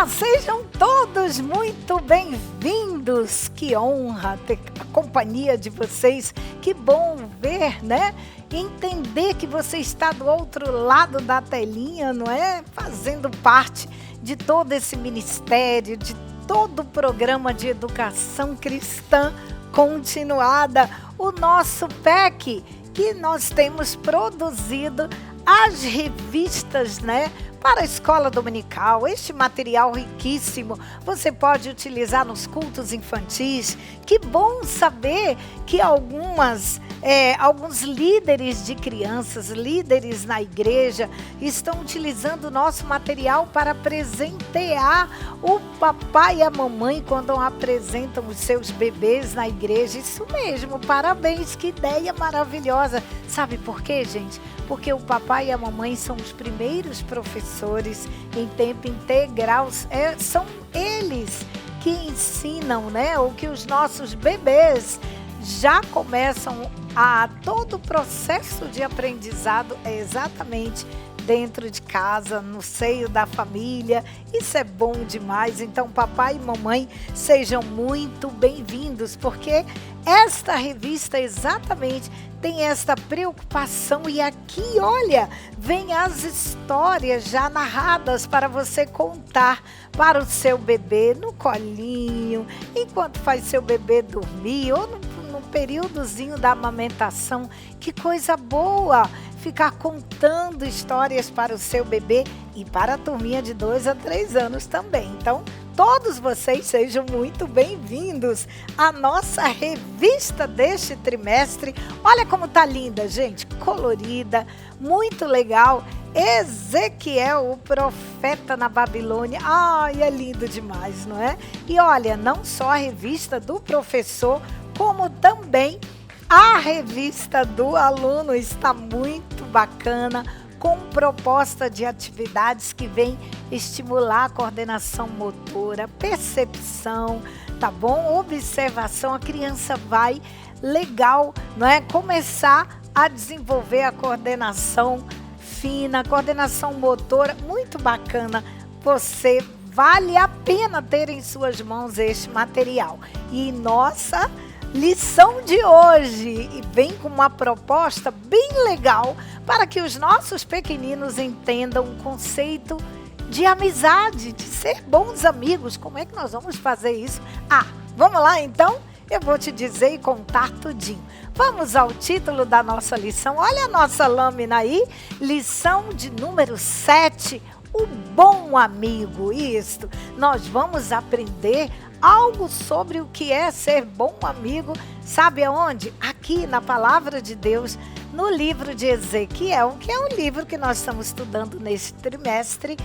Olá, sejam todos muito bem-vindos. Que honra ter a companhia de vocês. Que bom ver, né? Entender que você está do outro lado da telinha, não é? Fazendo parte de todo esse ministério, de todo o programa de educação cristã continuada, o nosso PEC, que nós temos produzido as revistas, né? Para a escola dominical, este material riquíssimo, você pode utilizar nos cultos infantis. Que bom saber que alguns líderes de crianças, líderes na igreja, estão utilizando o nosso material para presentear o papai e a mamãe quando apresentam os seus bebês na igreja. Isso mesmo, parabéns, que ideia maravilhosa. Sabe por quê, gente? Porque o papai e a mamãe são os primeiros professores em tempo integral. São eles que ensinam, né? Ou que os nossos bebês já começam a todo o processo de aprendizado exatamente dentro de casa, no seio da família. Isso é bom demais. Então, papai e mamãe, sejam muito bem-vindos, porque esta revista exatamente tem esta preocupação. E aqui, olha, vem as histórias já narradas para você contar para o seu bebê no colinho, enquanto faz seu bebê dormir, ou no períodozinho da amamentação. Que coisa boa ficar contando histórias para o seu bebê e para a turminha de 2 a 3 anos também. Então, todos vocês sejam muito bem-vindos à nossa revista deste trimestre. Olha como tá linda, gente, colorida, muito legal. Ezequiel, o profeta na Babilônia. Ai, é lindo demais, não é? E olha, não só a revista do professor, como também a revista do aluno está muito bacana, com proposta de atividades que vem estimular a coordenação motora, percepção, tá bom? Observação. A criança vai, legal, não é? Começar a desenvolver a coordenação fina, a coordenação motora, muito bacana. Vale a pena ter em suas mãos este material. E nossa lição de hoje vem com uma proposta bem legal para que os nossos pequeninos entendam o conceito de amizade, de ser bons amigos. Como é que nós vamos fazer isso? Vamos lá então? Eu vou te dizer e contar tudinho. Vamos ao título da nossa lição. Olha a nossa lâmina aí, lição de número 7, o bom amigo. Isto, nós vamos aprender algo sobre o que é ser bom amigo. Sabe aonde? Aqui na Palavra de Deus, no livro de Ezequiel, que é o livro que nós estamos estudando neste trimestre,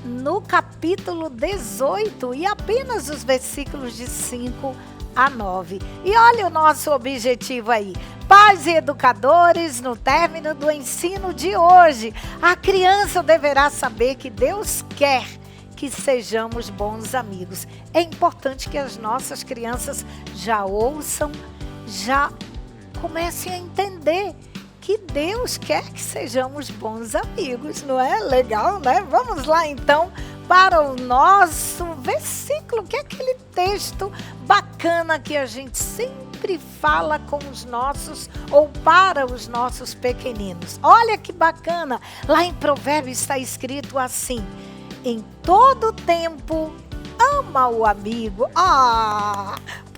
no capítulo 18 e apenas os versículos de 5 a 9. E olha o nosso objetivo aí. Pais e educadores, no término do ensino de hoje, a criança deverá saber que Deus quer que sejamos bons amigos. É importante que as nossas crianças já ouçam, já comecem a entender que Deus quer que sejamos bons amigos, não é? Legal, né? Vamos lá então para o nosso versículo, que é aquele texto bacana que a gente sempre fala com os nossos, ou para os nossos pequeninos. Olha que bacana, lá em Provérbios está escrito assim: em todo tempo, ama o amigo.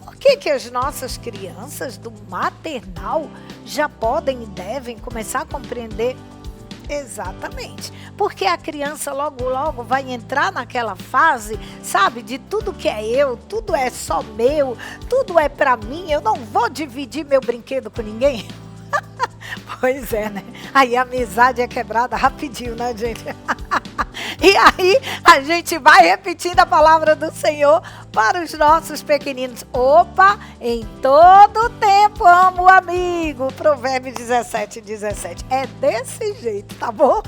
Por que as nossas crianças do maternal já podem e devem começar a compreender? Exatamente, porque a criança logo vai entrar naquela fase, sabe, de tudo que é eu, tudo é só meu, tudo é pra mim, eu não vou dividir meu brinquedo com ninguém. Pois é, né? Aí a amizade é quebrada rapidinho, né, gente? E aí a gente vai repetindo a palavra do Senhor para os nossos pequeninos. Opa, em todo tempo amo o amigo. Provérbios 17:17. É desse jeito, tá bom?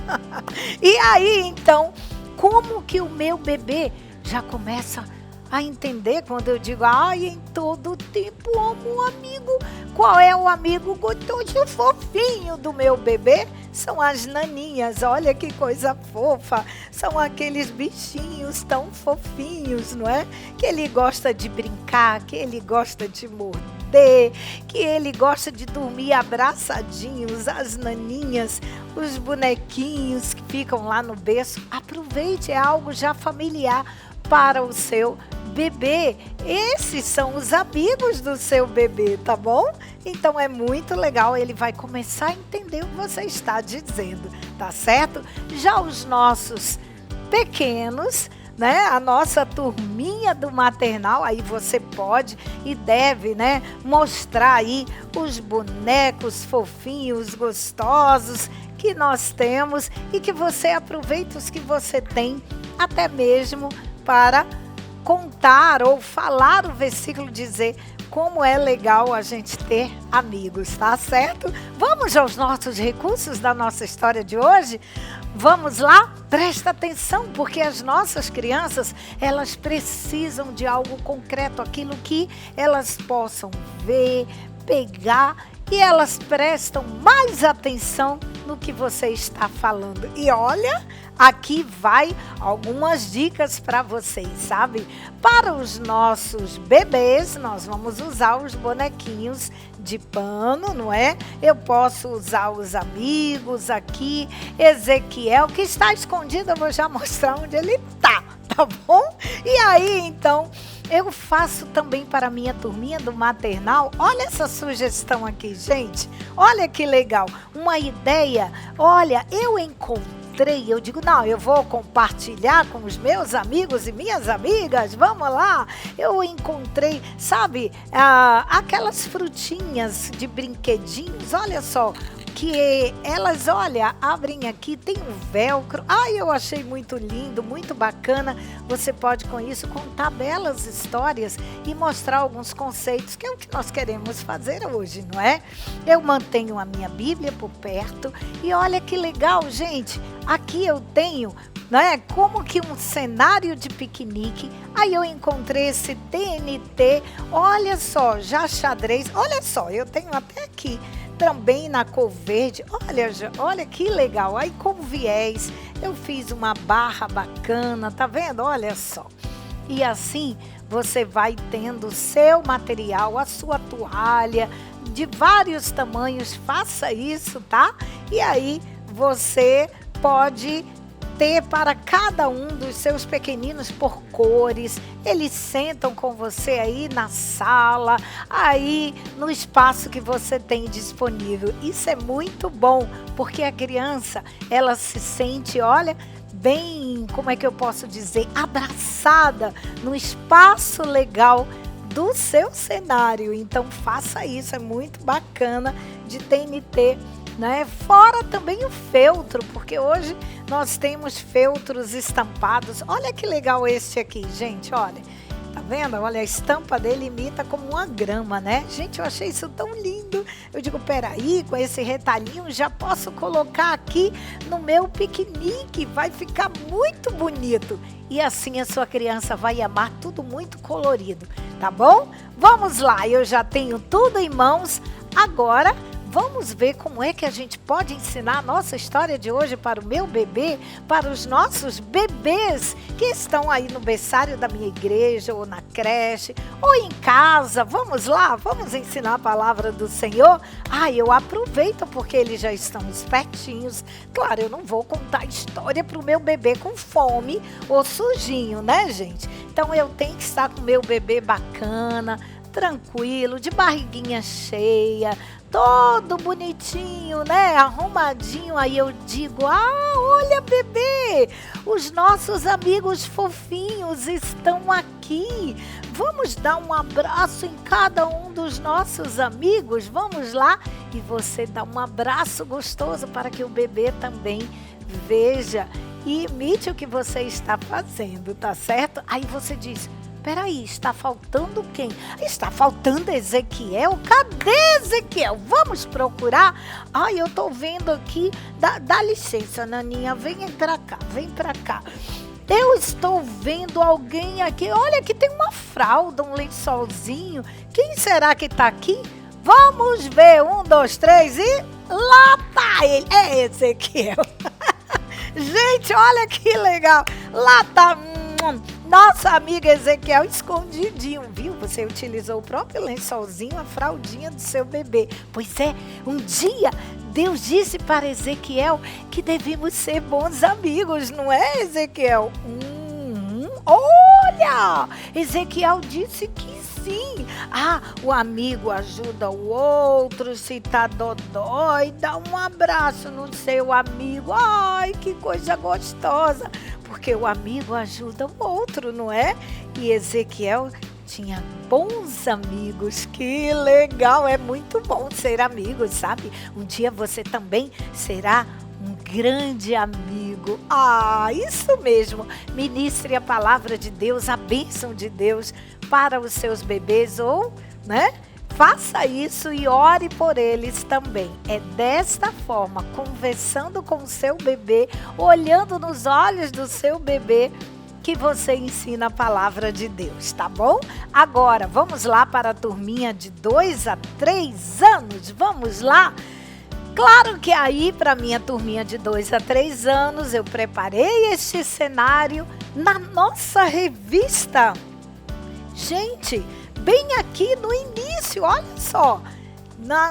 E aí, então, como que o meu bebê já começa a entender quando eu digo, ai, em todo tempo amo um amigo. Qual é o amigo gostoso e fofinho do meu bebê? São as naninhas, olha que coisa fofa. São aqueles bichinhos tão fofinhos, não é? Que ele gosta de brincar, que ele gosta de morder, que ele gosta de dormir abraçadinhos, as naninhas, os bonequinhos que ficam lá no berço. Aproveite, é algo já familiar para o seu bebê. Esses são os amigos do seu bebê, tá bom? Então é muito legal, ele vai começar a entender o que você está dizendo, tá certo? Já os nossos pequenos, né? A nossa turminha do maternal, aí você pode e deve, né, mostrar aí os bonecos fofinhos, gostosos que nós temos e que você aproveita os que você tem, até mesmo para contar ou falar o versículo, dizer como é legal a gente ter amigos, tá certo? Vamos aos nossos recursos da nossa história de hoje? Vamos lá? Presta atenção, porque as nossas crianças, elas precisam de algo concreto, aquilo que elas possam ver, pegar, e elas prestam mais atenção no que você está falando. E olha, aqui vai algumas dicas para vocês, sabe? Para os nossos bebês, nós vamos usar os bonequinhos de pano, não é? Eu posso usar os amigos aqui. Ezequiel, que está escondido, eu vou já mostrar onde ele tá bom? E aí, então, eu faço também para a minha turminha do maternal. Olha essa sugestão aqui, gente. Olha que legal. Uma ideia. Olha, eu encontrei, eu digo, não, eu vou compartilhar com os meus amigos e minhas amigas, vamos lá. Eu encontrei, sabe, aquelas frutinhas de brinquedinhos, olha só, que elas, olha, abrem aqui, tem um velcro. Ai, eu achei muito lindo, muito bacana. Você pode com isso contar belas histórias e mostrar alguns conceitos, que é o que nós queremos fazer hoje, não é? Eu mantenho a minha Bíblia por perto e olha que legal, gente. Aqui eu tenho, né, como que um cenário de piquenique. Aí eu encontrei esse TNT, olha só, já xadrez, olha só, eu tenho até aqui também na cor verde, olha que legal. Aí com viés, eu fiz uma barra bacana, tá vendo? Olha só. E assim você vai tendo o seu material, a sua toalha, de vários tamanhos, faça isso, tá? E aí você pode ter para cada um dos seus pequeninos por cores. Eles sentam com você aí na sala, aí no espaço que você tem disponível. Isso é muito bom, porque a criança, ela se sente, olha, bem, como é que eu posso dizer, abraçada no espaço legal do seu cenário. Então faça isso, é muito bacana, de TNT, né? Fora também o feltro, porque hoje nós temos feltros estampados. Olha que legal esse aqui, gente, olha. Tá vendo? Olha, a estampa dele imita como uma grama, né? Gente, eu achei isso tão lindo. Eu digo, peraí, com esse retalhinho já posso colocar aqui no meu piquenique. Vai ficar muito bonito. E assim a sua criança vai amar tudo muito colorido, tá bom? Vamos lá, eu já tenho tudo em mãos. Agora, vamos ver como é que a gente pode ensinar a nossa história de hoje para o meu bebê, para os nossos bebês que estão aí no berçário da minha igreja, ou na creche, ou em casa. Vamos lá, vamos ensinar a palavra do Senhor? Eu aproveito porque eles já estão espertinhos. Claro, eu não vou contar história para o meu bebê com fome ou sujinho, né, gente? Então eu tenho que estar com o meu bebê bacana, tranquilo, de barriguinha cheia, todo bonitinho, né? Arrumadinho. Aí eu digo, olha, bebê, os nossos amigos fofinhos estão aqui. Vamos dar um abraço em cada um dos nossos amigos? Vamos lá? E você dá um abraço gostoso para que o bebê também veja e imite o que você está fazendo, tá certo? Aí você diz, peraí, está faltando quem? Está faltando Ezequiel? Cadê Ezequiel? Vamos procurar? Eu tô vendo aqui. Dá licença, Naninha, vem pra cá, vem pra cá. Eu estou vendo alguém aqui. Olha, aqui tem uma fralda, um lençolzinho. Quem será que está aqui? Vamos ver. 1, 2, 3 e lá tá ele. É Ezequiel. Gente, olha que legal. Lá tá nosso amigo Ezequiel escondidinho, viu? Você utilizou o próprio lençolzinho, a fraldinha do seu bebê. Pois é, um dia Deus disse para Ezequiel que devíamos ser bons amigos, não é, Ezequiel? Olha! Ezequiel disse que sim. O amigo ajuda o outro, se tá dodói, dá um abraço no seu amigo. Ai, que coisa gostosa! Porque o amigo ajuda o outro, não é? E Ezequiel tinha bons amigos. Que legal, é muito bom ser amigo, sabe? Um dia você também será um grande amigo. Isso mesmo. Ministre a palavra de Deus, a bênção de Deus para os seus bebês ou, né? Faça isso e ore por eles também. É desta forma, conversando com o seu bebê, olhando nos olhos do seu bebê, que você ensina a palavra de Deus, tá bom? Agora, vamos lá para a turminha de 2 a 3 anos. Vamos lá? Claro que aí, para a minha turminha de 2 a 3 anos, eu preparei este cenário na nossa revista. Gente, bem aqui no início, olha só.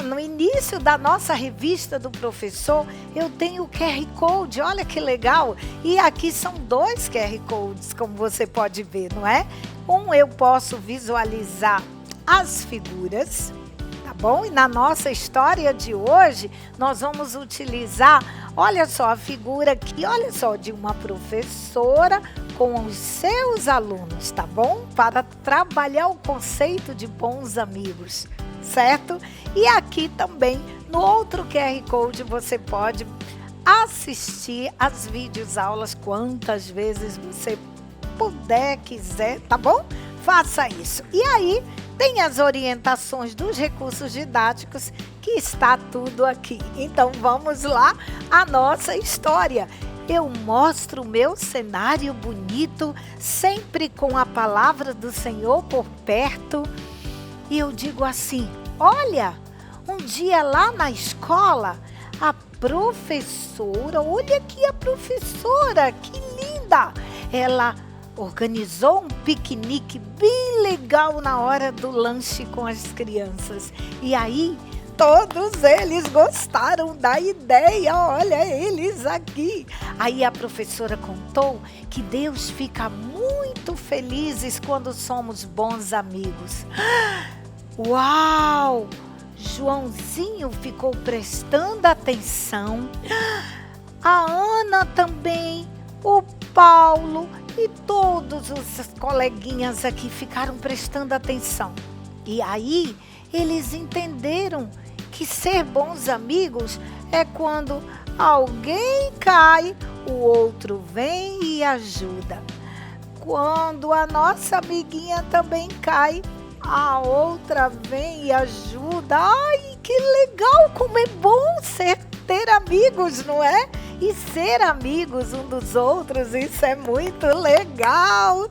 No início da nossa revista do professor, eu tenho o QR Code, olha que legal. E aqui são 2 QR Codes, como você pode ver, não é? Eu posso visualizar as figuras, tá bom? E na nossa história de hoje, nós vamos utilizar, olha só, a figura aqui, olha só, de uma professora com os seus alunos, tá bom? Para trabalhar o conceito de bons amigos, certo? E aqui também, no outro QR Code, você pode assistir as videoaulas quantas vezes você puder, quiser, tá bom? Faça isso. E aí, tem as orientações dos recursos didáticos, que está tudo aqui. Então, vamos lá, a nossa história. Eu mostro o meu cenário bonito, sempre com a palavra do Senhor por perto. E eu digo assim, olha, um dia lá na escola, a professora, olha aqui a professora, que linda! Ela organizou um piquenique bem legal na hora do lanche com as crianças. E aí, todos eles gostaram da ideia, olha eles aqui. Aí a professora contou que Deus fica muito feliz quando somos bons amigos. Uau! Joãozinho ficou prestando atenção. A Ana também, o Paulo e todos os coleguinhas aqui ficaram prestando atenção. E aí eles entenderam que ser bons amigos é quando alguém cai, o outro vem e ajuda. Quando a nossa amiguinha também cai, a outra vem e ajuda. Ai, que legal, como é bom ter amigos, não é? E ser amigos um dos outros, isso é muito legal.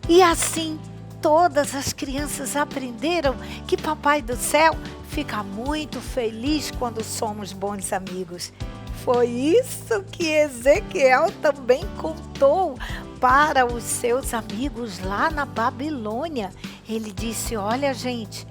E assim, todas as crianças aprenderam que Papai do Céu fica muito feliz quando somos bons amigos. Foi isso que Ezequiel também contou para os seus amigos lá na Babilônia. Ele disse, olha gente,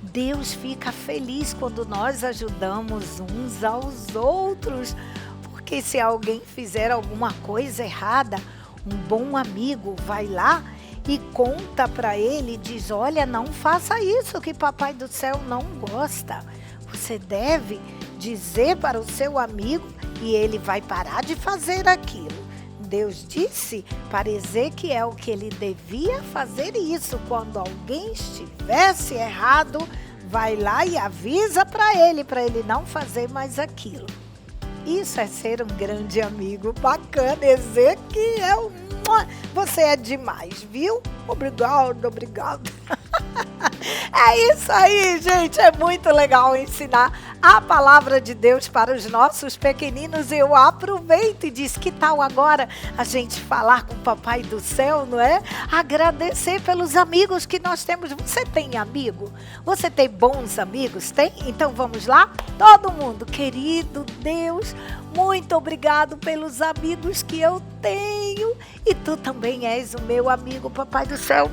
Deus fica feliz quando nós ajudamos uns aos outros. Porque se alguém fizer alguma coisa errada, um bom amigo vai lá e conta para ele e diz, olha, não faça isso que Papai do Céu não gosta. Você deve dizer para o seu amigo e ele vai parar de fazer aquilo. Deus disse para Ezequiel que ele devia fazer isso. Quando alguém estivesse errado, vai lá e avisa para ele não fazer mais aquilo. Isso é ser um grande amigo. Bacana, Ezequiel. Você é demais, viu? Obrigado. É isso aí, gente. É muito legal ensinar a palavra de Deus para os nossos pequeninos. Eu aproveito e diz: que tal agora a gente falar com o Papai do Céu, não é? Agradecer pelos amigos que nós temos. Você tem amigo? Você tem bons amigos? Tem? Então vamos lá? Todo mundo, querido Deus, muito obrigado pelos amigos que eu tenho. E tu também és o meu amigo, Papai do Céu.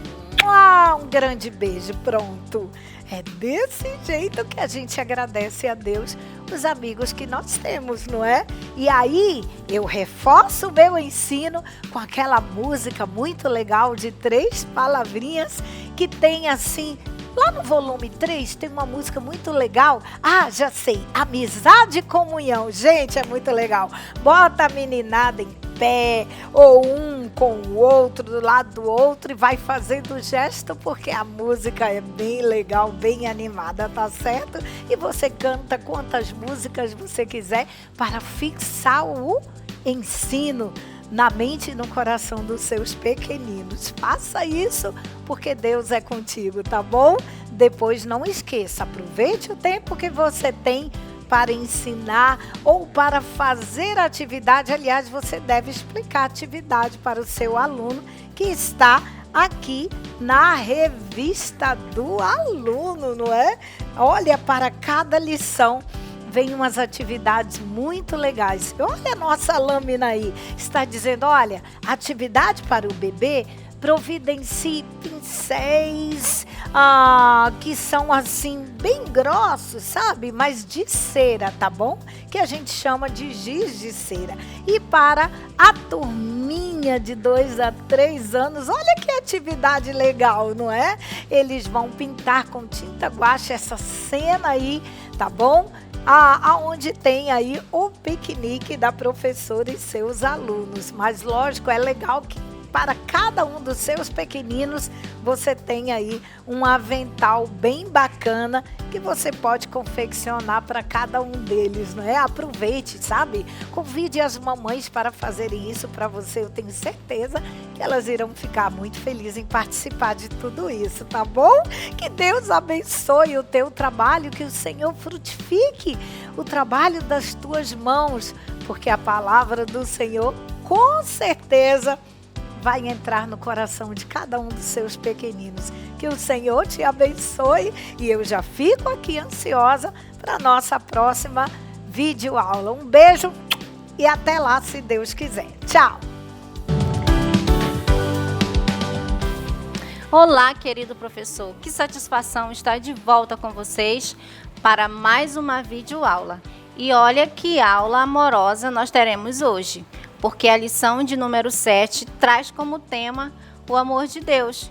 Um grande beijo, pronto. É desse jeito que a gente agradece a Deus os amigos que nós temos, não é? E aí eu reforço o meu ensino com aquela música muito legal de 3 palavrinhas que tem assim. Lá no volume 3 tem uma música muito legal. Ah, já sei. Amizade e comunhão. Gente, é muito legal. Bota a meninada em pé, ou um com o outro, do lado do outro, e vai fazendo o gesto, porque a música é bem legal, bem animada, tá certo? E você canta quantas músicas você quiser para fixar o ensino na mente e no coração dos seus pequeninos. Faça isso, porque Deus é contigo, tá bom? Depois não esqueça, aproveite o tempo que você tem para ensinar ou para fazer atividade. Aliás, você deve explicar a atividade para o seu aluno que está aqui na revista do aluno, não é? Olha, para cada lição vem umas atividades muito legais. Olha a nossa lâmina aí, está dizendo, olha, atividade para o bebê, providencie pincéis que são assim bem grossos, sabe? Mas de cera, tá bom? Que a gente chama de giz de cera. E para a turminha de 2 a 3 anos, olha que atividade legal, não é? Eles vão pintar com tinta guache essa cena aí, tá bom? Aonde tem aí o piquenique da professora e seus alunos. Mas lógico, é legal que para cada um dos seus pequeninos, você tem aí um avental bem bacana que você pode confeccionar para cada um deles, não é? Aproveite, sabe? Convide as mamães para fazerem isso para você. Eu tenho certeza que elas irão ficar muito felizes em participar de tudo isso, tá bom? Que Deus abençoe o teu trabalho, que o Senhor frutifique o trabalho das tuas mãos, porque a palavra do Senhor, com certeza, vai entrar no coração de cada um dos seus pequeninos. Que o Senhor te abençoe e eu já fico aqui ansiosa para a nossa próxima videoaula. Um beijo e até lá, se Deus quiser. Tchau! Olá, querido professor. Que satisfação estar de volta com vocês para mais uma videoaula. E olha que aula amorosa nós teremos hoje, porque a lição de número 7 traz como tema o amor de Deus.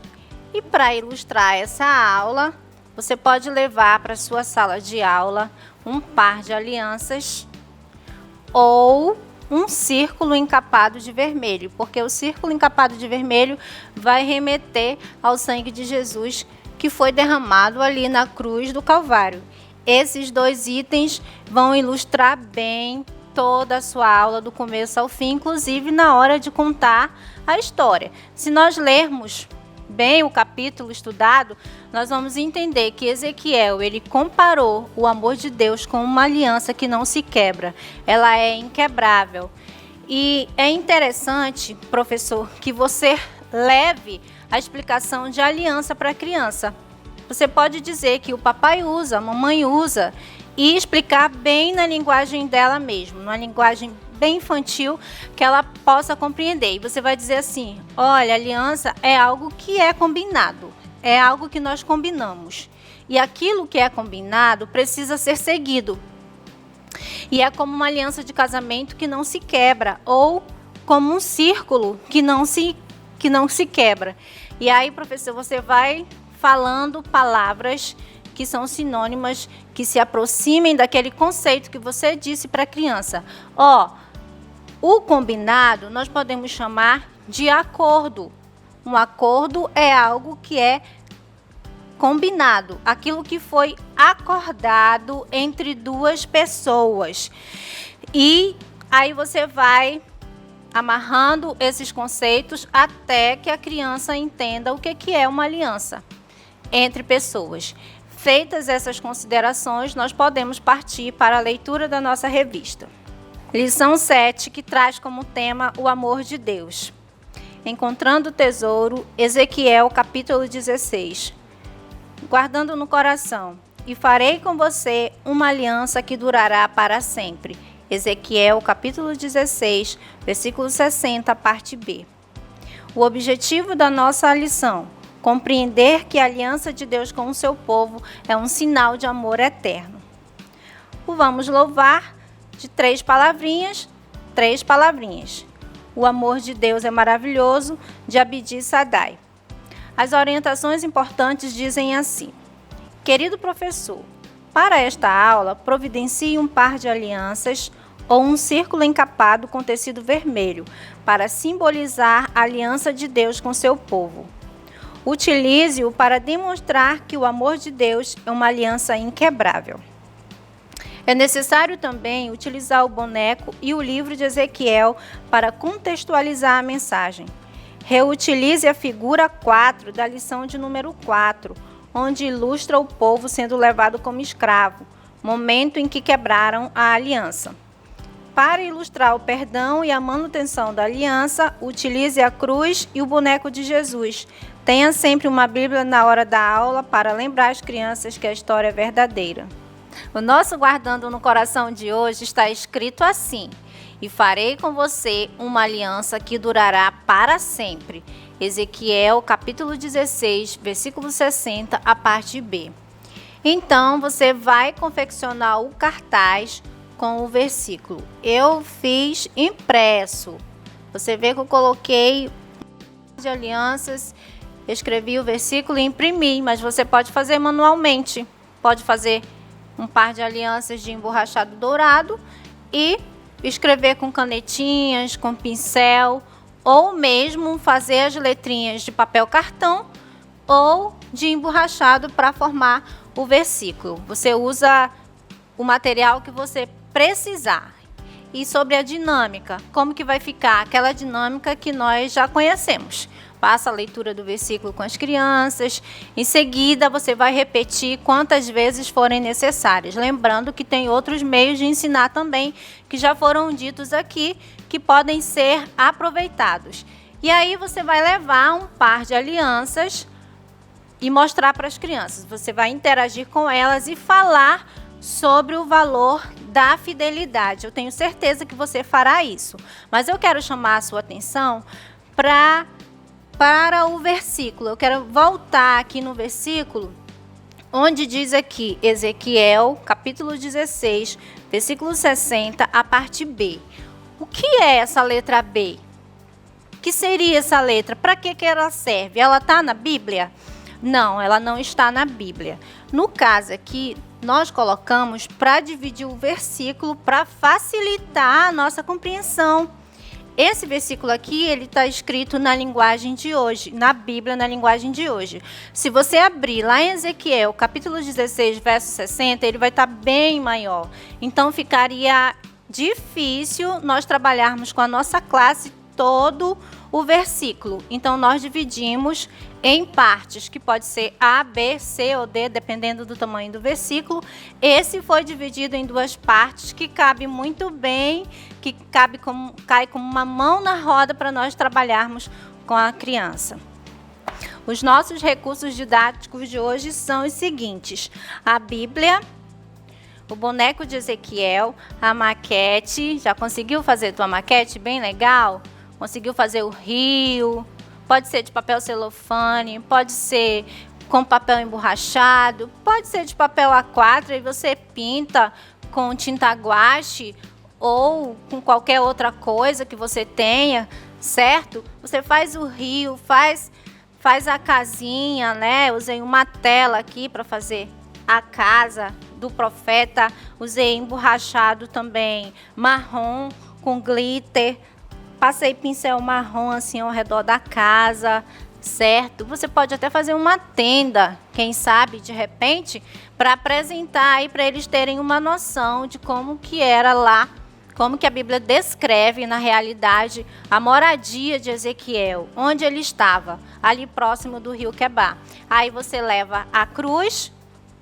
E para ilustrar essa aula, você pode levar para a sua sala de aula um par de alianças ou um círculo encapado de vermelho, porque o círculo encapado de vermelho vai remeter ao sangue de Jesus que foi derramado ali na cruz do Calvário. Esses 2 itens vão ilustrar bem toda a sua aula do começo ao fim, inclusive na hora de contar a história. Se nós lermos bem o capítulo estudado, nós vamos entender que Ezequiel, ele comparou o amor de Deus com uma aliança que não se quebra. Ela é inquebrável. E é interessante, professor, que você leve a explicação de aliança para a criança. Você pode dizer que o papai usa, a mamãe usa, e explicar bem na linguagem dela mesmo, numa linguagem bem infantil, que ela possa compreender. E você vai dizer assim, olha, aliança é algo que é combinado, é algo que nós combinamos. E aquilo que é combinado precisa ser seguido. E é como uma aliança de casamento que não se quebra, ou como um círculo que não se quebra. E aí, professor, você vai falando palavras que são sinônimas, que se aproximem daquele conceito que você disse para a criança. O combinado nós podemos chamar de acordo. Um acordo é algo que é combinado, aquilo que foi acordado entre 2 pessoas. E aí você vai amarrando esses conceitos até que a criança entenda o que é uma aliança. entre pessoas. Feitas essas considerações, nós podemos partir para a leitura da nossa revista. Lição 7, que traz como tema o amor de Deus. Encontrando o tesouro, Ezequiel, capítulo 16. Guardando no coração, e farei com você uma aliança que durará para sempre. Ezequiel, capítulo 16, versículo 60, parte B. O objetivo da nossa lição: compreender que a aliança de Deus com o seu povo é um sinal de amor eterno. O vamos louvar de 3 palavrinhas. O amor de Deus é maravilhoso, de Abdi Sadai. As orientações importantes dizem assim: querido professor, para esta aula, providencie um par de alianças ou um círculo encapado com tecido vermelho, para simbolizar a aliança de Deus com seu povo. Utilize-o para demonstrar que o amor de Deus é uma aliança inquebrável. É necessário também utilizar o boneco e o livro de Ezequiel para contextualizar a mensagem. Reutilize a figura 4 da lição de número 4, onde ilustra o povo sendo levado como escravo, momento em que quebraram a aliança. Para ilustrar o perdão e a manutenção da aliança, utilize a cruz e o boneco de Jesus. Tenha sempre uma Bíblia na hora da aula para lembrar as crianças que a história é verdadeira. O nosso guardando no coração de hoje está escrito assim: e farei com você uma aliança que durará para sempre. Ezequiel, capítulo 16, versículo 60, a parte B. Então, você vai confeccionar o cartaz com o versículo. Eu fiz impresso. Você vê que eu coloquei de alianças, escrevi o versículo e imprimi, mas você pode fazer manualmente. Pode fazer um par de alianças de emborrachado dourado e escrever com canetinhas, com pincel, ou mesmo fazer as letrinhas de papel cartão ou de emborrachado para formar o versículo. Você usa o material que você precisar. E sobre a dinâmica, como que vai ficar? Aquela dinâmica que nós já conhecemos. Passa a leitura do versículo com as crianças. Em seguida, você vai repetir quantas vezes forem necessárias. Lembrando que tem outros meios de ensinar também, que já foram ditos aqui, que podem ser aproveitados. E aí você vai levar um par de alianças e mostrar para as crianças. Você vai interagir com elas e falar sobre o valor da fidelidade. Eu tenho certeza que você fará isso. Mas eu quero chamar a sua atenção para o versículo. Eu quero voltar aqui no versículo, onde diz aqui, Ezequiel, capítulo 16, versículo 60, a parte B. O que é essa letra B? O que seria essa letra? Para que ela serve? Ela está na Bíblia? Não, ela não está na Bíblia. No caso aqui, nós colocamos para dividir o versículo para facilitar a nossa compreensão. Esse versículo aqui, ele está escrito na linguagem de hoje, na Bíblia, na linguagem de hoje. Se você abrir lá em Ezequiel, capítulo 16, verso 60, ele vai estar bem maior. Então, ficaria difícil nós trabalharmos com a nossa classe todo o versículo. Então, nós dividimos em partes, que pode ser A, B, C ou D, dependendo do tamanho do versículo. Esse foi dividido em 2 partes, que cabe muito bem, que cai como uma mão na roda para nós trabalharmos com a criança. Os nossos recursos didáticos de hoje são os seguintes: a Bíblia, o boneco de Ezequiel, a maquete. Já conseguiu fazer tua maquete? Bem legal? Conseguiu fazer o rio? Pode ser de papel celofane, pode ser com papel emborrachado, pode ser de papel A4 e você pinta com tinta guache ou com qualquer outra coisa que você tenha, certo? Você faz o rio, faz a casinha, né? Usei uma tela aqui para fazer a casa do profeta, usei emborrachado também, marrom com glitter. Passei pincel marrom assim ao redor da casa, certo? Você pode até fazer uma tenda, quem sabe, de repente, para apresentar aí para eles terem uma noção de como que era lá como que a Bíblia descreve na realidade a moradia de Ezequiel, onde ele estava, ali próximo do rio Quebar. Aí você leva a cruz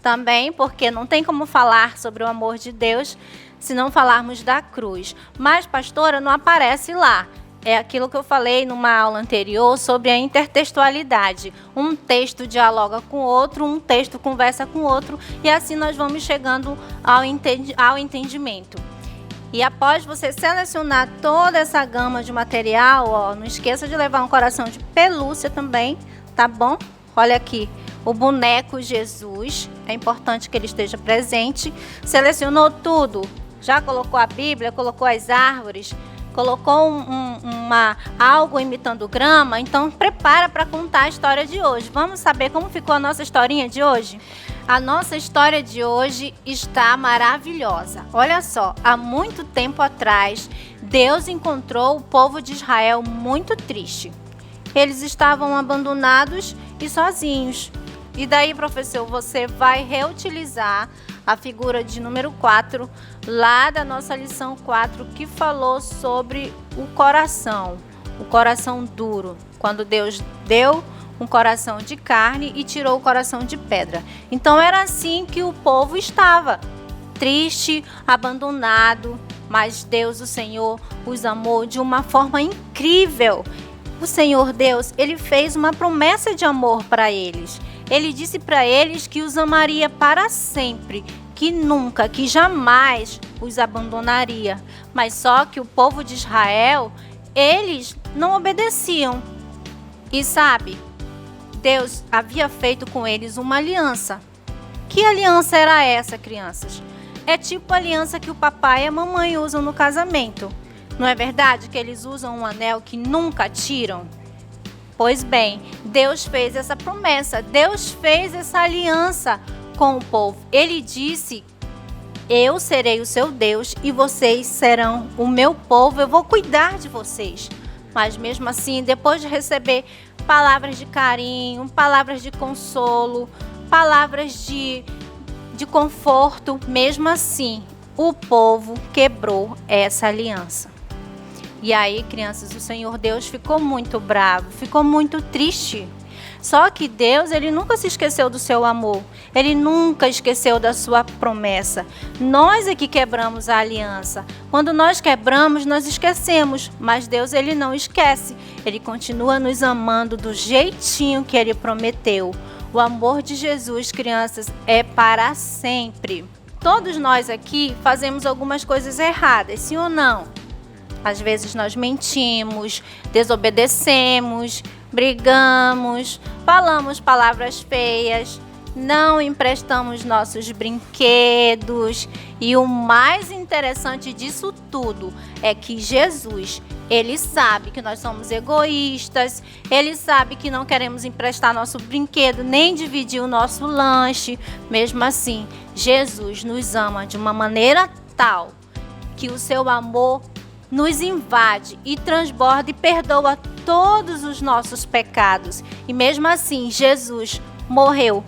também, porque não tem como falar sobre o amor de Deus se não falarmos da cruz. Mas, pastora, não aparece lá. É aquilo que eu falei numa aula anterior sobre a intertextualidade. Um texto dialoga com o outro, um texto conversa com o outro, e assim nós vamos chegando ao entendimento. E após você selecionar toda essa gama de material, ó, não esqueça de levar um coração de pelúcia também, tá bom? Olha aqui, o boneco Jesus, é importante que ele esteja presente. Selecionou tudo, já colocou a Bíblia, colocou as árvores, colocou algo imitando grama, então prepara para contar a história de hoje. Vamos saber como ficou a nossa historinha de hoje? A nossa história de hoje está maravilhosa. Olha só, há muito tempo atrás, Deus encontrou o povo de Israel muito triste. Eles estavam abandonados e sozinhos. E daí, professor, você vai reutilizar a figura de número 4, lá da nossa lição 4, que falou sobre o coração duro, quando Deus deu um coração de carne e tirou o coração de pedra. Então era assim que o povo estava, triste, abandonado, mas Deus, o Senhor, os amou de uma forma incrível. O Senhor Deus, ele fez uma promessa de amor para eles. Ele disse para eles que os amaria para sempre, que nunca, que jamais os abandonaria. Mas só que o povo de Israel, eles não obedeciam. E sabe, Deus havia feito com eles uma aliança. Que aliança era essa, crianças? É tipo a aliança que o papai e a mamãe usam no casamento. Não é verdade que eles usam um anel que nunca tiram? Pois bem, Deus fez essa promessa, Deus fez essa aliança com o povo. Ele disse: eu serei o seu Deus e vocês serão o meu povo, eu vou cuidar de vocês. Mas mesmo assim, depois de receber palavras de carinho, palavras de consolo, palavras de conforto, mesmo assim, o povo quebrou essa aliança. E aí, crianças, o Senhor Deus ficou muito bravo, ficou muito triste. Só que Deus, ele nunca se esqueceu do seu amor. Ele nunca esqueceu da sua promessa. Nós é que quebramos a aliança. Quando nós quebramos, nós esquecemos. Mas Deus, ele não esquece. Ele continua nos amando do jeitinho que ele prometeu. O amor de Jesus, crianças, é para sempre. Todos nós aqui fazemos algumas coisas erradas, sim ou não? Às vezes nós mentimos, desobedecemos, brigamos, falamos palavras feias, não emprestamos nossos brinquedos. E o mais interessante disso tudo é que Jesus, ele sabe que nós somos egoístas, ele sabe que não queremos emprestar nosso brinquedo, nem dividir o nosso lanche. Mesmo assim, Jesus nos ama de uma maneira tal que o seu amor nos invade e transborda e perdoa todos os nossos pecados. E mesmo assim, Jesus morreu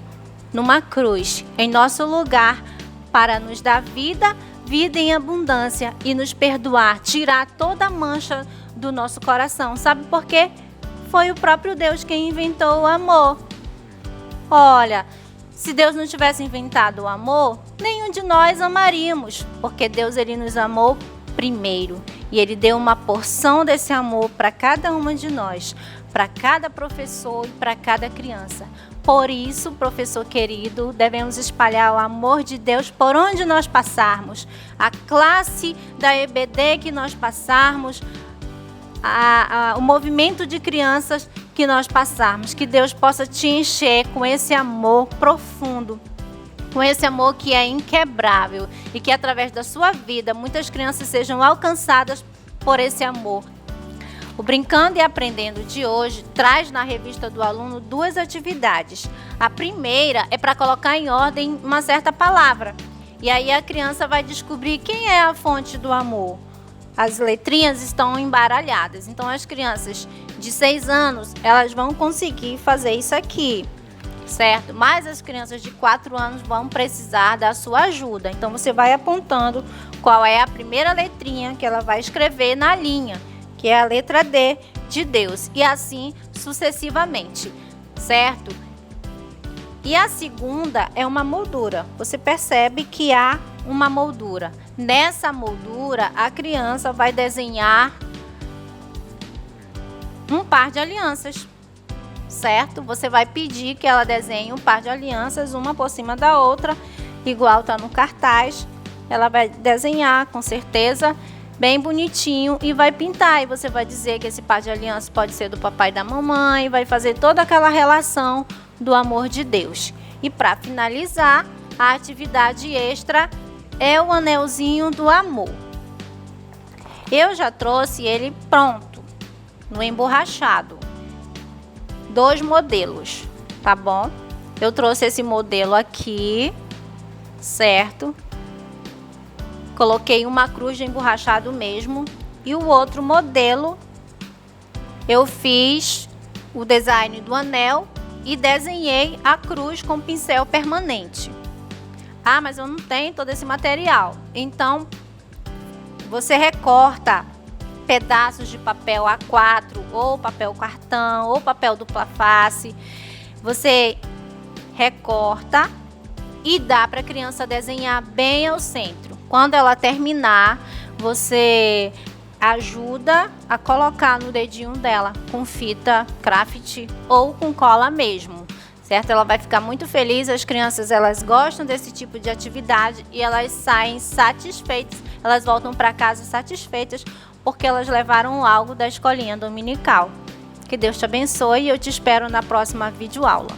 numa cruz em nosso lugar para nos dar vida em abundância e nos perdoar, tirar toda a mancha do nosso coração. Sabe por quê? Foi o próprio Deus quem inventou o amor. Olha, se Deus não tivesse inventado o amor, nenhum de nós amaríamos, porque Deus, ele nos amou primeiro. E ele deu uma porção desse amor para cada uma de nós, para cada professor e para cada criança. Por isso, professor querido, devemos espalhar o amor de Deus por onde nós passarmos. A classe da EBD que nós passarmos, o movimento de crianças que nós passarmos. Que Deus possa te encher com esse amor profundo, com esse amor que é inquebrável, e que através da sua vida muitas crianças sejam alcançadas por esse amor. O Brincando e Aprendendo de hoje traz na revista do aluno 2 atividades. A primeira é para colocar em ordem uma certa palavra. E aí a criança vai descobrir quem é a fonte do amor. As letrinhas estão embaralhadas. Então as crianças de 6 anos, elas vão conseguir fazer isso aqui. certo? Mas as crianças de 4 anos vão precisar da sua ajuda. Então você vai apontando qual é a primeira letrinha que ela vai escrever na linha, que é a letra D de Deus, e assim sucessivamente, certo? E a segunda é uma moldura. Você percebe que há uma moldura. Nessa moldura, a criança vai desenhar um par de alianças, certo? Você vai pedir que ela desenhe um par de alianças, uma por cima da outra, igual tá no cartaz. Ela vai desenhar, com certeza, bem bonitinho, e vai pintar. E você vai dizer que esse par de alianças pode ser do papai e da mamãe, vai fazer toda aquela relação do amor de Deus. E para finalizar, a atividade extra é o anelzinho do amor. Eu já trouxe ele pronto, no emborrachado. 2 modelos, tá bom? Eu trouxe esse modelo aqui, certo? Coloquei uma cruz de emborrachado mesmo. E o outro modelo, eu fiz o design do anel e desenhei a cruz com pincel permanente. Ah, mas eu não tenho todo esse material. Então, você recorta pedaços de papel A4, ou papel cartão, ou papel dupla face. Você recorta e dá para a criança desenhar bem ao centro. Quando ela terminar, você ajuda a colocar no dedinho dela com fita craft ou com cola mesmo, certo? Ela vai ficar muito feliz. As crianças, elas gostam desse tipo de atividade e elas saem satisfeitas. Elas voltam para casa satisfeitas porque elas levaram algo da escolinha dominical. Que Deus te abençoe e eu te espero na próxima videoaula.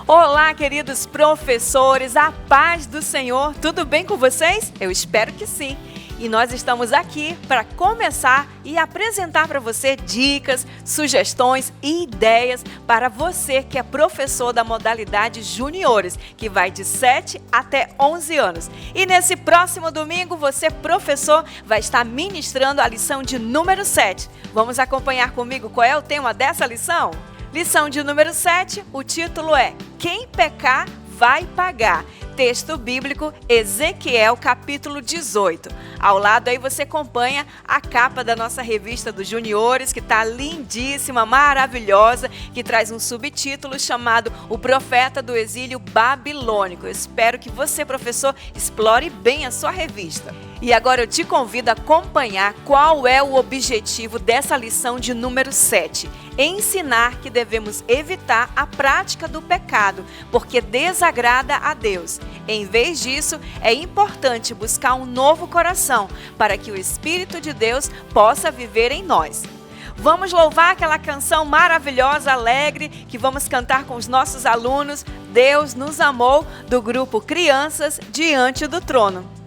Olá, queridos professores, a paz do Senhor, tudo bem com vocês? Eu espero que sim. E nós estamos aqui para começar e apresentar para você dicas, sugestões e ideias para você que é professor da modalidade juniores, que vai de 7 até 11 anos. E nesse próximo domingo, você, professor, vai estar ministrando a lição de número 7. Vamos acompanhar comigo qual é o tema dessa lição? Lição de número 7, o título é Quem pecar vai pagar. Texto bíblico, Ezequiel, capítulo 18. Ao lado aí você acompanha a capa da nossa revista dos juniores, que está lindíssima, maravilhosa, que traz um subtítulo chamado O Profeta do Exílio Babilônico. Eu espero que você, professor, explore bem a sua revista. E agora eu te convido a acompanhar qual é o objetivo dessa lição de número 7. Ensinar que devemos evitar a prática do pecado, porque desagrada a Deus. Em vez disso, é importante buscar um novo coração, para que o Espírito de Deus possa viver em nós. Vamos louvar aquela canção maravilhosa, alegre, que vamos cantar com os nossos alunos, Deus nos amou, do grupo Crianças Diante do Trono.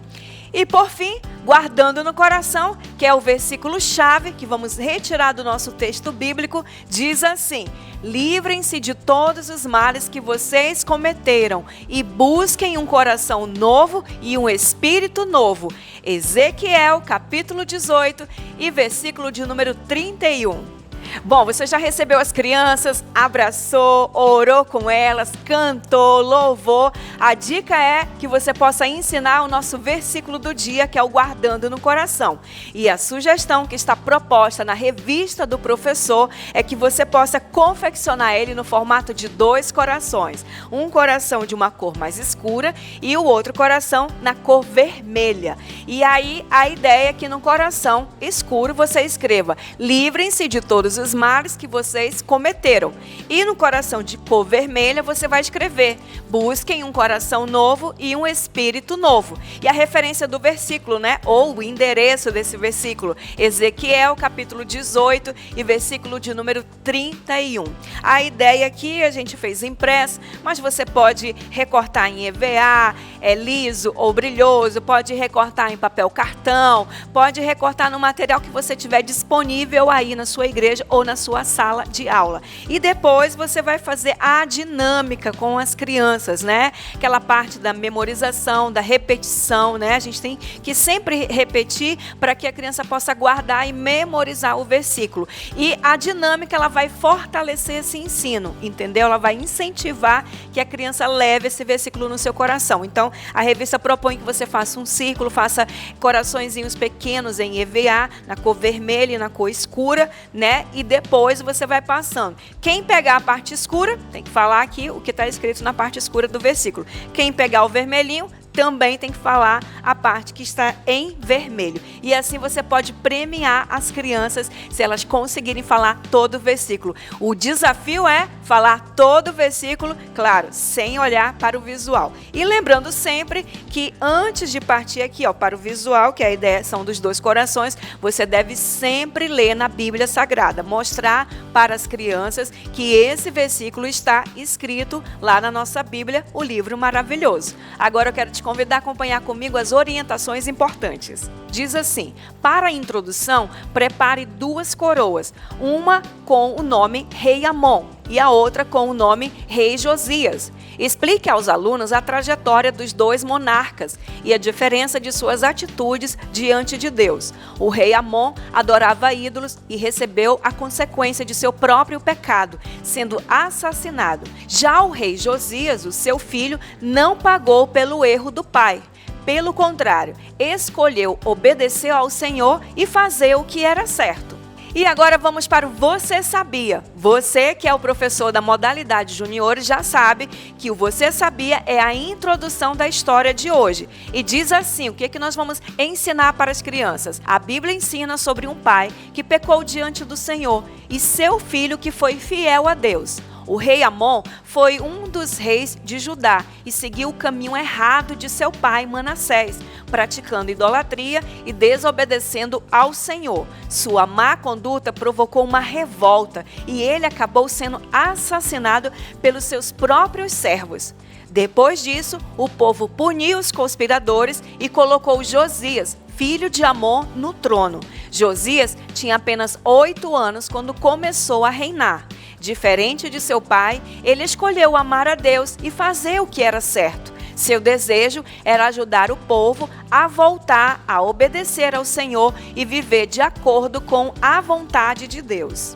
E por fim, guardando no coração, que é o versículo-chave que vamos retirar do nosso texto bíblico, diz assim: livrem-se de todos os males que vocês cometeram e busquem um coração novo e um espírito novo. Ezequiel, capítulo 18 e versículo de número 31. Bom, você já recebeu as crianças, abraçou, orou com elas, cantou, louvou. A dica é que você possa ensinar o nosso versículo do dia, que é o guardando no coração. E a sugestão que está proposta na revista do professor é que você possa confeccionar ele no formato de 2 corações. Um coração de uma cor mais escura e o outro coração na cor vermelha. E aí a ideia é que no coração escuro você escreva: livrem-se de todos os males que vocês cometeram. E no coração de cor vermelha você vai escrever: busquem um coração novo e um espírito novo. E a referência do versículo, né? Ou o endereço desse versículo, Ezequiel, capítulo 18 e versículo de número 31. A ideia aqui a gente fez impresso, mas você pode recortar em EVA, liso ou brilhoso, pode recortar em papel cartão, pode recortar no material que você tiver disponível aí na sua igreja ou na sua sala de aula. E depois você vai fazer a dinâmica com as crianças, né? Aquela parte da memorização, da repetição, né? A gente tem que sempre repetir para que a criança possa guardar e memorizar o versículo. E a dinâmica, ela vai fortalecer esse ensino, entendeu? Ela vai incentivar que a criança leve esse versículo no seu coração. Então, a revista propõe que você faça um círculo, faça coraçõezinhos pequenos em EVA, na cor vermelha e na cor escura, né? E depois você vai passando. Quem pegar a parte escura, tem que falar aqui o que está escrito na parte escura do versículo. Quem pegar o vermelhinho, também tem que falar a parte que está em vermelho. E assim você pode premiar as crianças se elas conseguirem falar todo o versículo. O desafio é falar todo o versículo, claro, sem olhar para o visual. E lembrando sempre que antes de partir aqui, para o visual, que a ideia são dos dois corações, você deve sempre ler na Bíblia Sagrada, mostrar para as crianças que esse versículo está escrito lá na nossa Bíblia, o livro maravilhoso. Agora eu quero te convidar a acompanhar comigo as orientações importantes. Diz assim: para a introdução, prepare 2 coroas, uma com o nome Rei Amon e a outra com o nome Rei Josias. Explique aos alunos a trajetória dos 2 monarcas e a diferença de suas atitudes diante de Deus. O rei Amon adorava ídolos e recebeu a consequência de seu próprio pecado, sendo assassinado. Já o rei Josias, o seu filho, não pagou pelo erro do pai. Pelo contrário, escolheu obedecer ao Senhor e fazer o que era certo. E agora vamos para o Você Sabia. Você que é o professor da modalidade juniores já sabe que o Você Sabia é a introdução da história de hoje. E diz assim, o que nós vamos ensinar para as crianças? A Bíblia ensina sobre um pai que pecou diante do Senhor e seu filho que foi fiel a Deus. O rei Amon foi um dos reis de Judá e seguiu o caminho errado de seu pai Manassés, praticando idolatria e desobedecendo ao Senhor. Sua má conduta provocou uma revolta e ele acabou sendo assassinado pelos seus próprios servos. Depois disso, o povo puniu os conspiradores e colocou Josias, filho de Amon, no trono. Josias tinha apenas 8 anos quando começou a reinar. Diferente de seu pai, ele escolheu amar a Deus e fazer o que era certo. Seu desejo era ajudar o povo a voltar a obedecer ao Senhor e viver de acordo com a vontade de Deus.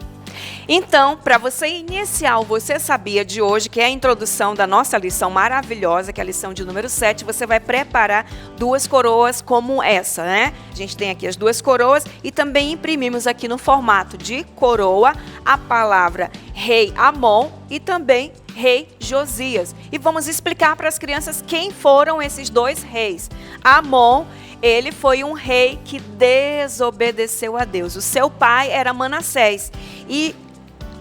Então, para você iniciar o Você Sabia de hoje, que é a introdução da nossa lição maravilhosa, que é a lição de número 7, você vai preparar 2 coroas como essa, né? A gente tem aqui as 2 coroas e também imprimimos aqui no formato de coroa a palavra Rei Amon e também Rei Josias. E vamos explicar para as crianças quem foram esses 2 reis. Amon, ele foi um rei que desobedeceu a Deus. O seu pai era Manassés e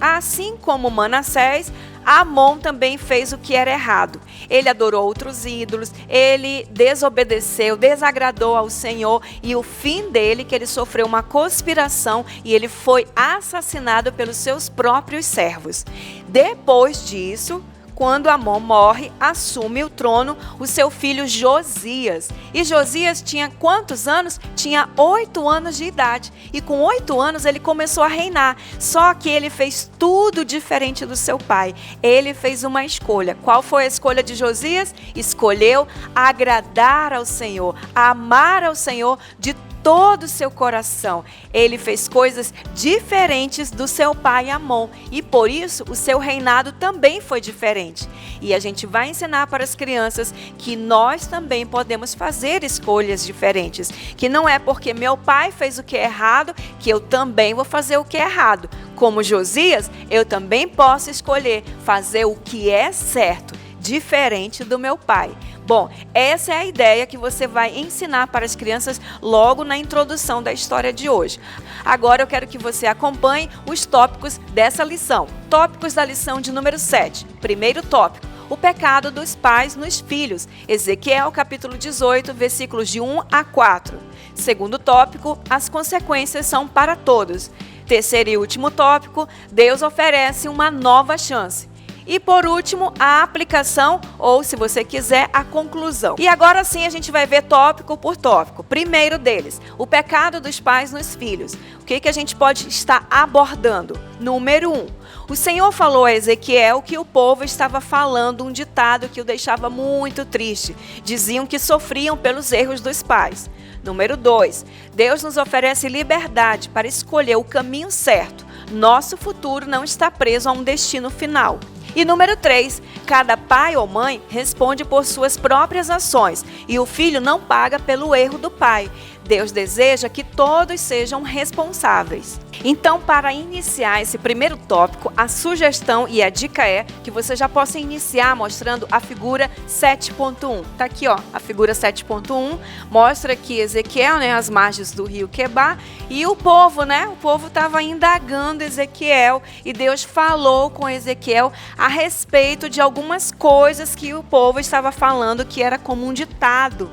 assim como Manassés, Amon também fez o que era errado. Ele adorou outros ídolos, ele desobedeceu, desagradou ao Senhor e o fim dele, que ele sofreu uma conspiração e ele foi assassinado pelos seus próprios servos. Depois disso, quando Amon morre, assume o trono o seu filho Josias. E Josias tinha quantos anos? Tinha 8 anos de idade. E com 8 anos ele começou a reinar. Só que ele fez tudo diferente do seu pai. Ele fez uma escolha. Qual foi a escolha de Josias? Escolheu agradar ao Senhor, amar ao Senhor de todo o seu coração. Ele fez coisas diferentes do seu pai Amon e por isso o seu reinado também foi diferente. E a gente vai ensinar para as crianças que nós também podemos fazer escolhas diferentes, que não é porque meu pai fez o que é errado que eu também vou fazer o que é errado. Como Josias, eu também posso escolher fazer o que é certo, diferente do meu pai. Bom, essa é a ideia que você vai ensinar para as crianças logo na introdução da história de hoje. Agora eu quero que você acompanhe os tópicos dessa lição. Tópicos da lição de número 7. Primeiro tópico: o pecado dos pais nos filhos. Ezequiel, capítulo 18, versículos de 1 a 4. Segundo tópico: as consequências são para todos. Terceiro e último tópico: Deus oferece uma nova chance. E por último, a aplicação, ou se você quiser, a conclusão. E agora sim a gente vai ver tópico por tópico. Primeiro deles, o pecado dos pais nos filhos. O que a gente pode estar abordando? Número 1. O Senhor falou a Ezequiel que o povo estava falando um ditado que o deixava muito triste. Diziam que sofriam pelos erros dos pais. Número 2. Deus nos oferece liberdade para escolher o caminho certo. Nosso futuro não está preso a um destino final. E número 3, cada pai ou mãe responde por suas próprias ações e o filho não paga pelo erro do pai. Deus deseja que todos sejam responsáveis. Então, para iniciar esse primeiro tópico, a sugestão e a dica é que você já possa iniciar mostrando a figura 7.1. Tá aqui, ó, a figura 7.1 mostra que Ezequiel, as margens do rio Quebar, e o povo, o povo estava indagando Ezequiel e Deus falou com Ezequiel a respeito de algumas coisas que o povo estava falando que era como um ditado.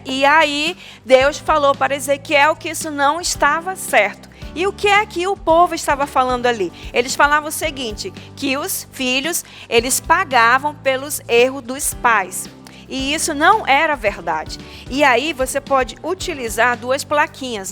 E aí Deus falou para Ezequiel que isso não estava certo. E o que é que o povo estava falando ali? Eles falavam o seguinte, que os filhos, eles pagavam pelos erros dos pais. E isso não era verdade. E aí você pode utilizar duas plaquinhas,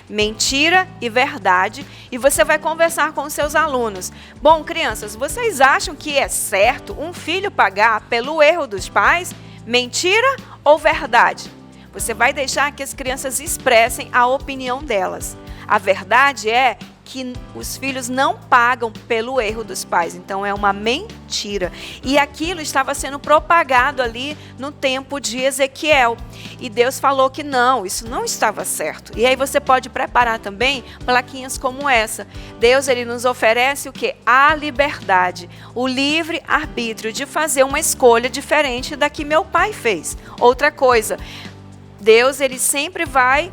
Mentira e verdade. E você vai conversar com os seus alunos. Bom, crianças, vocês acham que é certo um filho pagar pelo erro dos pais? Mentira ou verdade? Você vai deixar que as crianças expressem a opinião delas. A verdade é que os filhos não pagam pelo erro dos pais. Então é uma mentira. E aquilo estava sendo propagado ali no tempo de Ezequiel. E Deus falou que não, isso não estava certo. E aí você pode preparar também plaquinhas como essa. Deus, ele nos oferece o quê? A liberdade, o livre arbítrio de fazer uma escolha diferente da que meu pai fez. Outra coisa, Deus, ele sempre vai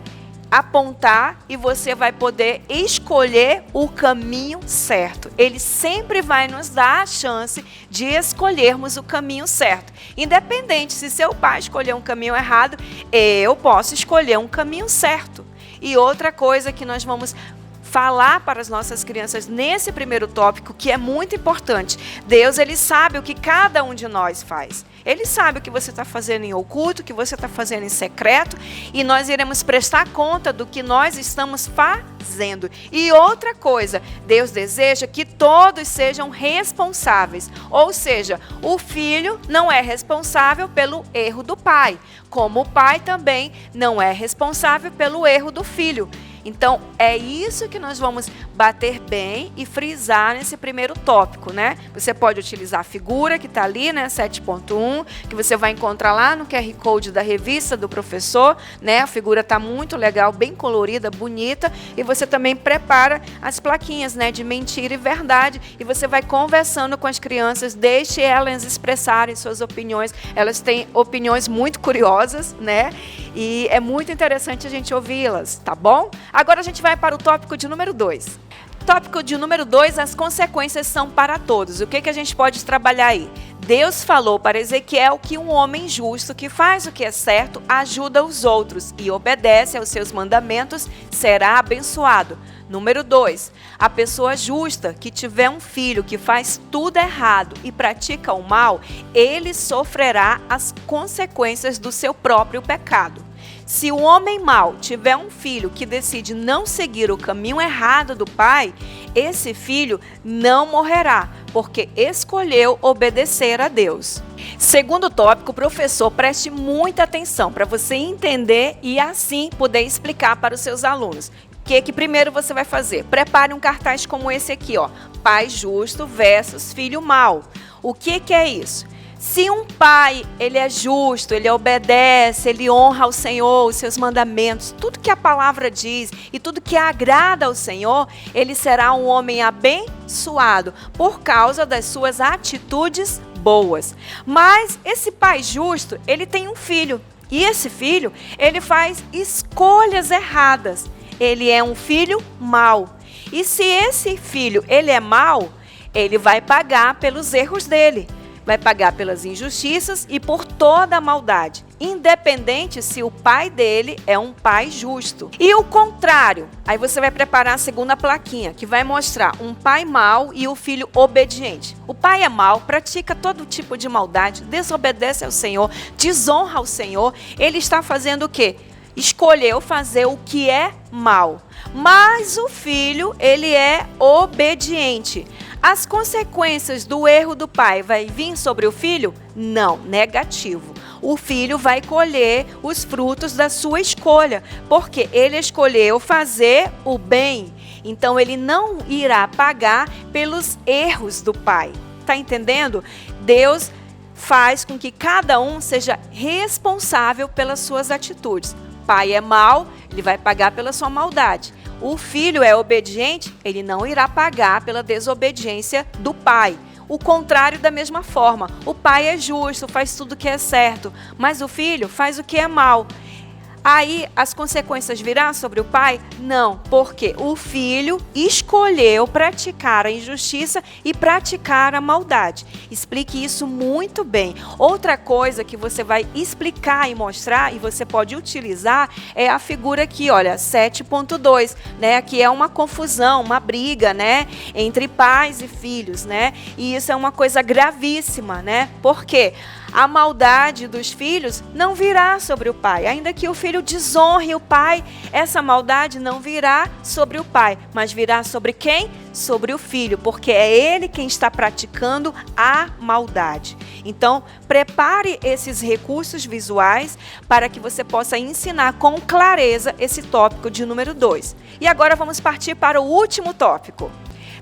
apontar e você vai poder escolher o caminho certo. Ele sempre vai nos dar a chance de escolhermos o caminho certo. Independente se seu pai escolher um caminho errado, eu posso escolher um caminho certo. E outra coisa que nós vamos falar para as nossas crianças nesse primeiro tópico, que é muito importante. Deus, ele sabe o que cada um de nós faz. Ele sabe o que você está fazendo em oculto, o que você está fazendo em secreto, e nós iremos prestar conta do que nós estamos fazendo. E outra coisa, Deus deseja que todos sejam responsáveis. Ou seja, o filho não é responsável pelo erro do pai, como o pai também não é responsável pelo erro do filho. Então, é isso que nós vamos bater bem e frisar nesse primeiro tópico, Você pode utilizar a figura que está ali, 7.1, que você vai encontrar lá no QR Code da revista do professor, A figura está muito legal, bem colorida, bonita, e você também prepara as plaquinhas, de mentira e verdade, e você vai conversando com as crianças, deixe elas expressarem suas opiniões. Elas têm opiniões muito curiosas, E é muito interessante a gente ouvi-las, tá bom? Agora a gente vai para o tópico de número 2. Tópico de número 2, as consequências são para todos. O que a gente pode trabalhar aí? Deus falou para Ezequiel que um homem justo que faz o que é certo ajuda os outros e obedece aos seus mandamentos será abençoado. Número 2, a pessoa justa que tiver um filho que faz tudo errado e pratica o mal, ele sofrerá as consequências do seu próprio pecado. Se o homem mau tiver um filho que decide não seguir o caminho errado do pai, esse filho não morrerá, porque escolheu obedecer a Deus. Segundo tópico, professor, preste muita atenção para você entender e assim poder explicar para os seus alunos. O que primeiro você vai fazer? Prepare um cartaz como esse aqui, pai justo versus filho mau. O que é isso? Se um pai, ele é justo, ele obedece, ele honra ao Senhor, os seus mandamentos, tudo que a palavra diz e tudo que agrada ao Senhor, ele será um homem abençoado por causa das suas atitudes boas. Mas esse pai justo, ele tem um filho e esse filho, ele faz escolhas erradas. Ele é um filho mau. E se esse filho, ele é mau, ele vai pagar pelos erros dele. vai pagar pelas injustiças e por toda a maldade, independente se o pai dele é um pai justo. E o contrário, aí você vai preparar a segunda plaquinha, que vai mostrar um pai mau e o filho obediente. O pai é mau, pratica todo tipo de maldade, desobedece ao Senhor, desonra ao Senhor. Ele está fazendo o quê? Escolheu fazer o que é mal. Mas o filho, ele é obediente. As consequências do erro do pai vai vir sobre o filho? Não, negativo. O filho vai colher os frutos da sua escolha, porque ele escolheu fazer o bem. Então ele não irá pagar pelos erros do pai. Tá entendendo? Deus faz com que cada um seja responsável pelas suas atitudes. Pai é mau, ele vai pagar pela sua maldade. O filho é obediente, ele não irá pagar pela desobediência do pai. O contrário da mesma forma. O pai é justo, faz tudo o que é certo, mas o filho faz o que é mal. Aí as consequências virão sobre o pai? Não, porque o filho escolheu praticar a injustiça e praticar a maldade. Explique isso muito bem. Outra coisa que você vai explicar e mostrar, e você pode utilizar, é a figura aqui, olha, 7.2, né? Aqui é uma confusão, uma briga, né? Entre pais e filhos, né? E isso é uma coisa gravíssima, né? Por quê? A maldade dos filhos não virá sobre o pai. Ainda que o filho desonre o pai, essa maldade não virá sobre o pai, mas virá sobre quem? Sobre o filho, porque é ele quem está praticando a maldade. Então, prepare esses recursos visuais para que você possa ensinar com clareza esse tópico de número 2. E agora vamos partir para o último tópico.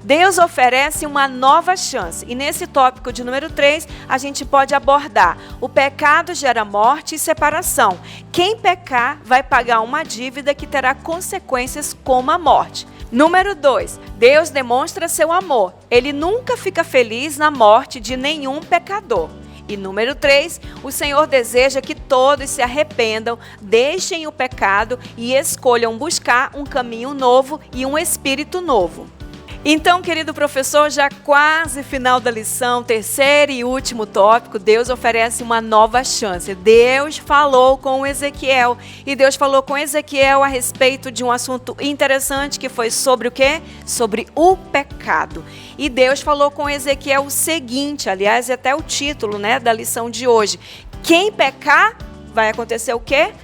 Deus oferece uma nova chance. E nesse tópico de número 3, a gente pode abordar: o pecado gera morte e separação. Quem pecar vai pagar uma dívida que terá consequências como a morte. Número 2, Deus demonstra seu amor. Ele nunca fica feliz na morte de nenhum pecador. E número 3, o Senhor deseja que todos se arrependam, deixem o pecado e escolham buscar um caminho novo e um espírito novo. Então, querido professor, já quase final da lição, terceiro e último tópico, Deus oferece uma nova chance. Deus falou com Ezequiel e Deus falou com Ezequiel a respeito de um assunto interessante que foi sobre o quê? Sobre o pecado. E Deus falou com Ezequiel o seguinte, aliás, é até o título, né, da lição de hoje: quem pecar, vai acontecer o quê?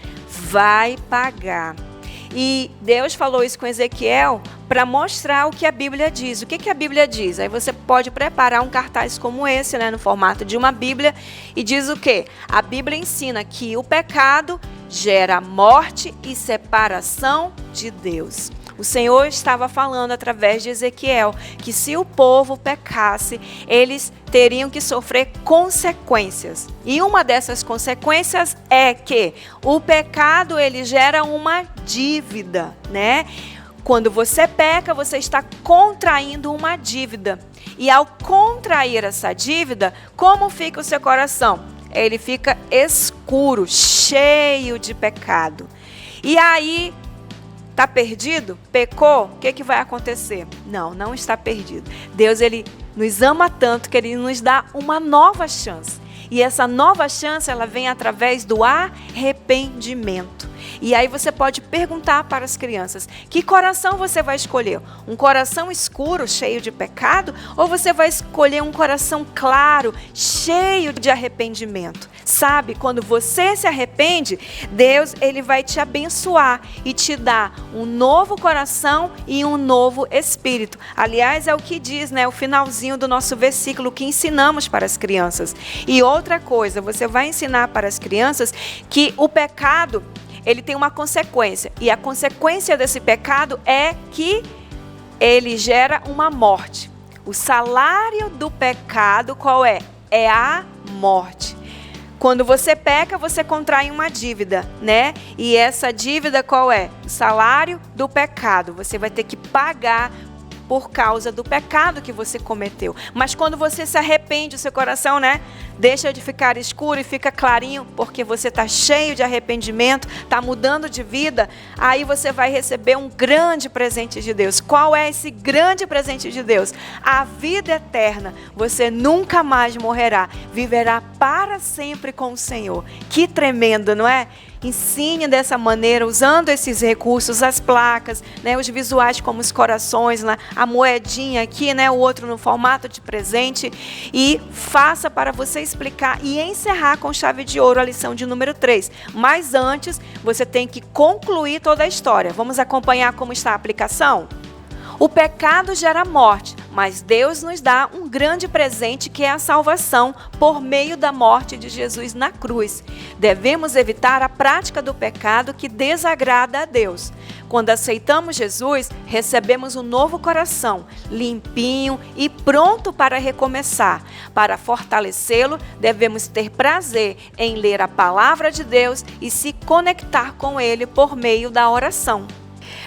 Vai pagar. E Deus falou isso com Ezequiel para mostrar o que a Bíblia diz. O que a Bíblia diz? Aí você pode preparar um cartaz como esse, né, no formato de uma Bíblia, e diz o quê? A Bíblia ensina que o pecado gera morte e separação de Deus. O Senhor estava falando através de Ezequiel que se o povo pecasse, eles teriam que sofrer consequências. E uma dessas consequências é que o pecado, ele gera uma dívida, né? Quando você peca, você está contraindo uma dívida. E ao contrair essa dívida, como fica o seu coração? Ele fica escuro, cheio de pecado. E aí, está perdido? Pecou? O que vai acontecer? Não, não está perdido. Deus, ele nos ama tanto que ele nos dá uma nova chance. E essa nova chance, ela vem através do arrependimento. E aí você pode perguntar para as crianças: que coração você vai escolher? Um coração escuro, cheio de pecado? Ou você vai escolher um coração claro, cheio de arrependimento? Sabe, quando você se arrepende, Deus, ele vai te abençoar e te dar um novo coração e um novo espírito. Aliás, é o que diz, né, o finalzinho do nosso versículo que ensinamos para as crianças. E outra coisa, você vai ensinar para as crianças que o pecado, ele tem uma consequência. E a consequência desse pecado é que ele gera uma morte. O salário do pecado, qual é? É a morte. Quando você peca, você contrai uma dívida, né? E essa dívida qual é? O salário do pecado. Você vai ter que pagar por causa do pecado que você cometeu. Mas quando você se arrepende, o seu coração, né, deixa de ficar escuro e fica clarinho, porque você está cheio de arrependimento, está mudando de vida, aí você vai receber um grande presente de Deus. Qual é esse grande presente de Deus? A vida eterna. Você nunca mais morrerá, viverá para sempre com o Senhor. Que tremendo, não é? Ensine dessa maneira, usando esses recursos, as placas, né, os visuais como os corações, né, a moedinha aqui, né, o outro no formato de presente, e faça para você explicar e encerrar com chave de ouro a lição de número 3. Mas antes, você tem que concluir toda a história. Vamos acompanhar como está a aplicação? O pecado gera morte, mas Deus nos dá um grande presente que é a salvação por meio da morte de Jesus na cruz. Devemos evitar a prática do pecado que desagrada a Deus. Quando aceitamos Jesus, recebemos um novo coração, limpinho e pronto para recomeçar. Para fortalecê-lo, devemos ter prazer em ler a palavra de Deus e se conectar com Ele por meio da oração.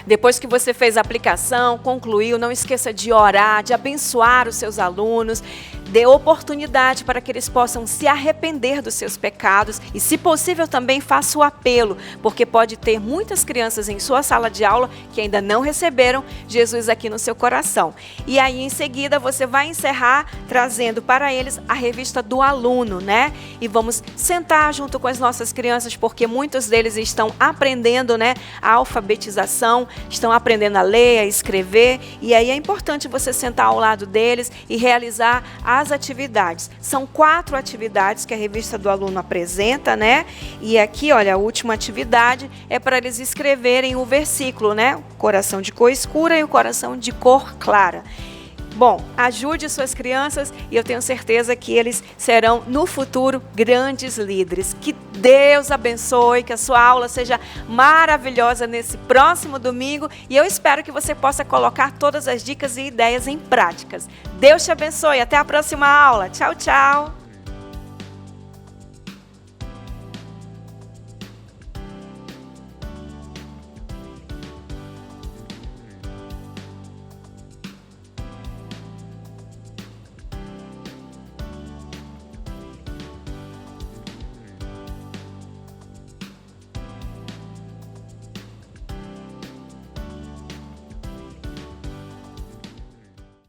Depois que você fez a aplicação, concluiu, não esqueça de orar, de abençoar os seus alunos, dê oportunidade para que eles possam se arrepender dos seus pecados e, se possível, também faça o apelo, porque pode ter muitas crianças em sua sala de aula que ainda não receberam Jesus aqui no seu coração. E aí, em seguida, você vai encerrar trazendo para eles a revista do aluno, né? E vamos sentar junto com as nossas crianças, porque muitos deles estão aprendendo, né, a alfabetização, estão aprendendo a ler, a escrever, e aí é importante você sentar ao lado deles e realizar as atividades. São 4 atividades que a revista do aluno apresenta, né? E aqui, olha, a última atividade é para eles escreverem o versículo, né? O coração de cor escura e o coração de cor clara. Bom, ajude suas crianças e eu tenho certeza que eles serão no futuro grandes líderes. Que Deus abençoe, que a sua aula seja maravilhosa nesse próximo domingo e eu espero que você possa colocar todas as dicas e ideias em práticas. Deus te abençoe, até a próxima aula. Tchau, tchau!